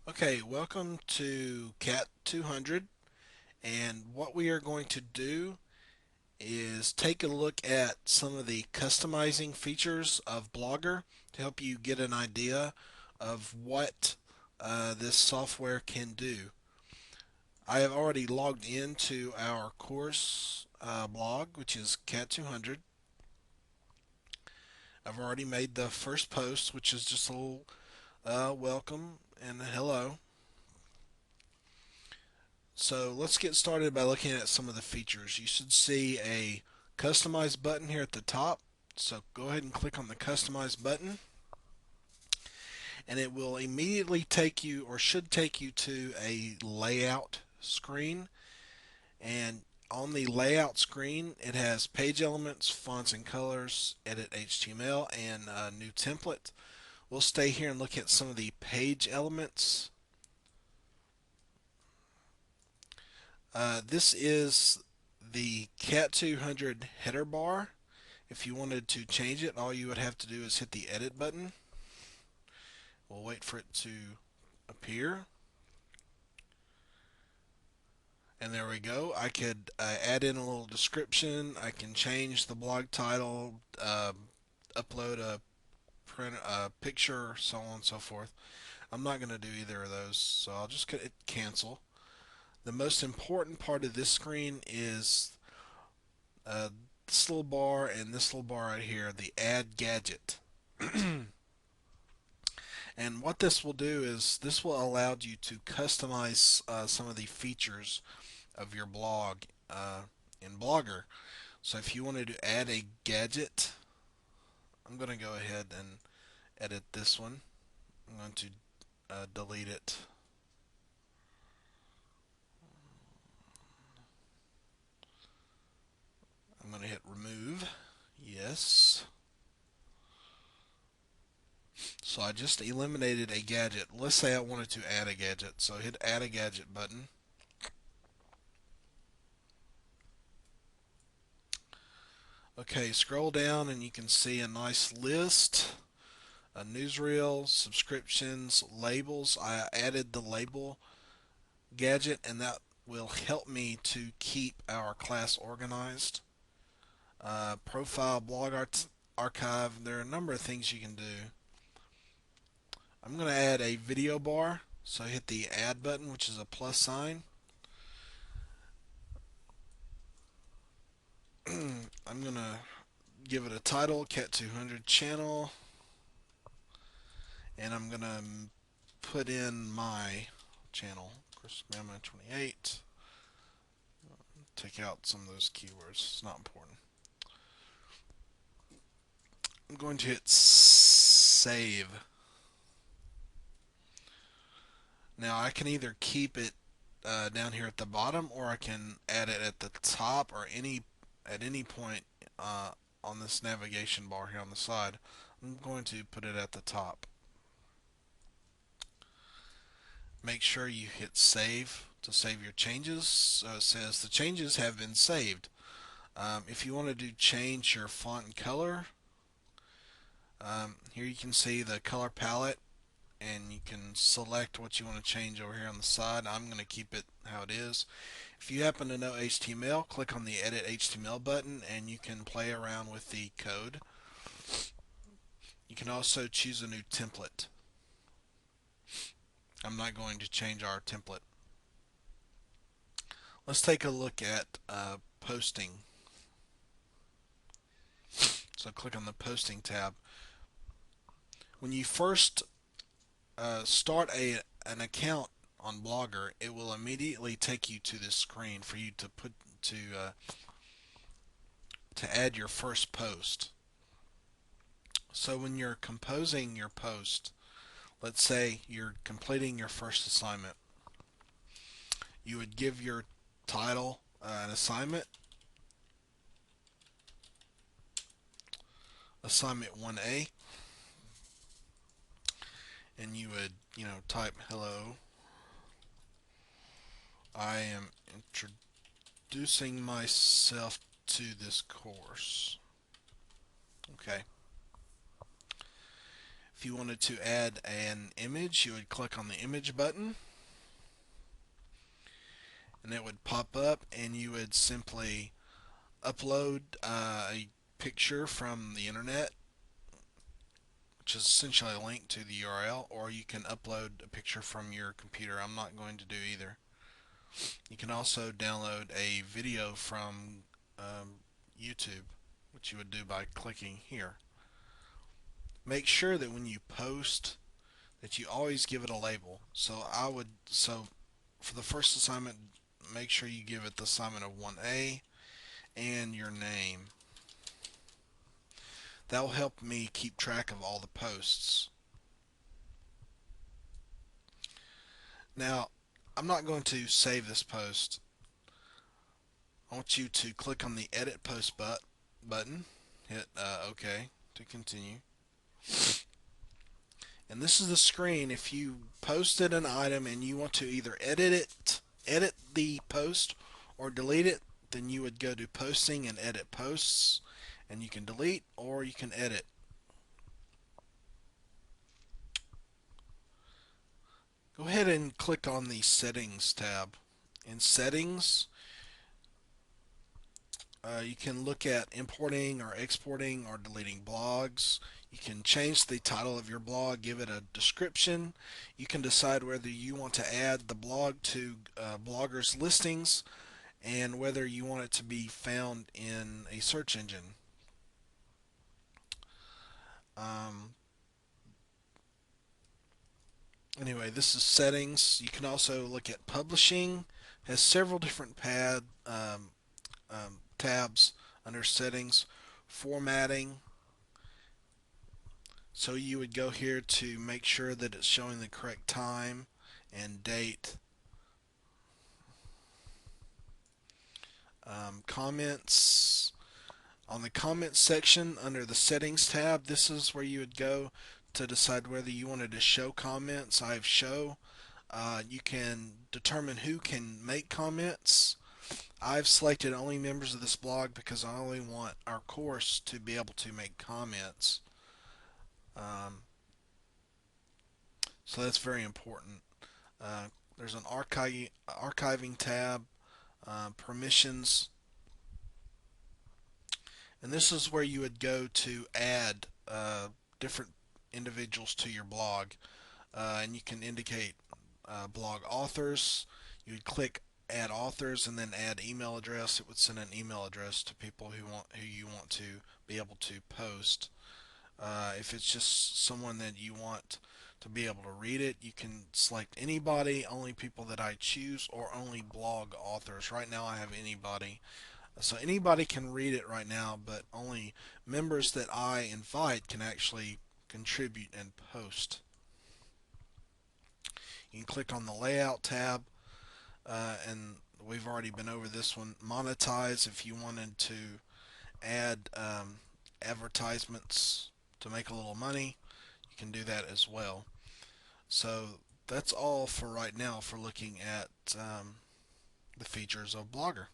Okay, welcome to Cat 200, and what we are going to do is take a look at some of the customizing features of Blogger to help you get an idea of what this software can do. I have already logged into our course blog, which is Cat 200. I've already made the first post, which is just a little welcome and a hello. So let's get started by looking at some of the features. You should see a customize button here at the top. So go ahead and click on the customize button and it will immediately take you, or should take you, to a layout screen. And on the layout screen it has page elements, fonts and colors, edit HTML, and a new template. We'll stay here and look at some of the page elements. This is the Cat 200 header bar. If you wanted to change it, all you would have to do is hit the edit button. We'll wait for it to appear. And there we go. I could add in a little description. I can change the blog title, upload a picture, so on and so forth. I'm not going to do either of those, so I'll just hit cancel. The most important part of this screen is uh, this little bar and this little bar right here, the add gadget. And what this will do is this will allow you to customize some of the features of your blog in Blogger. So if you wanted to add a gadget, I'm going to go ahead and edit this one. I'm going to delete it. I'm going to hit remove. Yes. So I just eliminated a gadget. Let's say I wanted to add a gadget. So hit add a gadget button. Okay, scroll down and you can see a nice list. Newsreel, subscriptions, labels. I added the label gadget, and that will help me to keep our class organized. Profile, blog archive. There are a number of things you can do. I'm going to add a video bar, so hit the add button, which is a plus sign. I'm going to give it a title, Cat 200 channel, and I'm going to put in my channel, Chris Mamma 28. Take out some of those keywords. It's not important. I'm going to hit save. Now I can either keep it down here at the bottom, or I can add it at the top, or at any point on this navigation bar here on the side. I'm going to put it at the top. Make sure you hit save to save your changes. So it says the changes have been saved. If you want to change your font and color, here you can see the color palette, and you can select what you want to change over here on the side. I'm going to keep it how it is. If you happen to know HTML, click on the edit HTML button and you can play around with the code. You can also choose a new template. I'm not going to change our template. Let's take a look at posting. So click on the posting tab. When you first start an account on Blogger, it will immediately take you to this screen for you to put uh, to add your first post. So when you're composing your post, let's say you're completing your first assignment, you would give your title an assignment, assignment 1A, and you would, type hello. I am introducing myself to this course. Okay. If you wanted to add an image, you would click on the image button and it would pop up, and you would simply upload a picture from the internet, which is essentially a link to the URL, or you can upload a picture from your computer. I'm not going to do either. You can also download a video from YouTube, which you would do by clicking here. Make sure that when you post that you always give it a label. So for the first assignment, make sure you give it the assignment of 1A and your name. That will help me keep track of all the posts. Now, I'm not going to save this post. I want you to click on the Edit Post button, hit OK to continue. And this is the screen. If you posted an item and you want to either edit the post, or delete it, then you would go to Posting and Edit Posts, and you can delete or you can edit. Go ahead and click on the Settings tab. In Settings, you can look at importing or exporting or deleting blogs. You can change the title of your blog, give it a description. You can decide whether you want to add the blog to bloggers' listings and whether you want it to be found in a search engine. Um, anyway, this is settings. You can also look at publishing. It has several different tabs under settings. Formatting. So you would go here to make sure that it's showing the correct time and date. Comments. On the comments section under the settings tab, this is where you would go to decide whether you wanted to show comments. I have show. You can determine who can make comments. I've selected only members of this blog because I only want our course to be able to make comments. So that's very important. There's an archiving tab, permissions, and this is where you would go to add different individuals to your blog, and you can indicate blog authors. You would click add authors and then add email address. It would send an email address to people who you want to be able to post. If it's just someone that you want to be able to read it, you can select anybody, only people that I choose, or only blog authors. Right now I have anybody. So anybody can read it right now, but only members that I invite can actually contribute and post. You can click on the Layout tab, and we've already been over this one. Monetize, if you wanted to add advertisements to make a little money, you can do that as well. So that's all for right now for looking at the features of Blogger.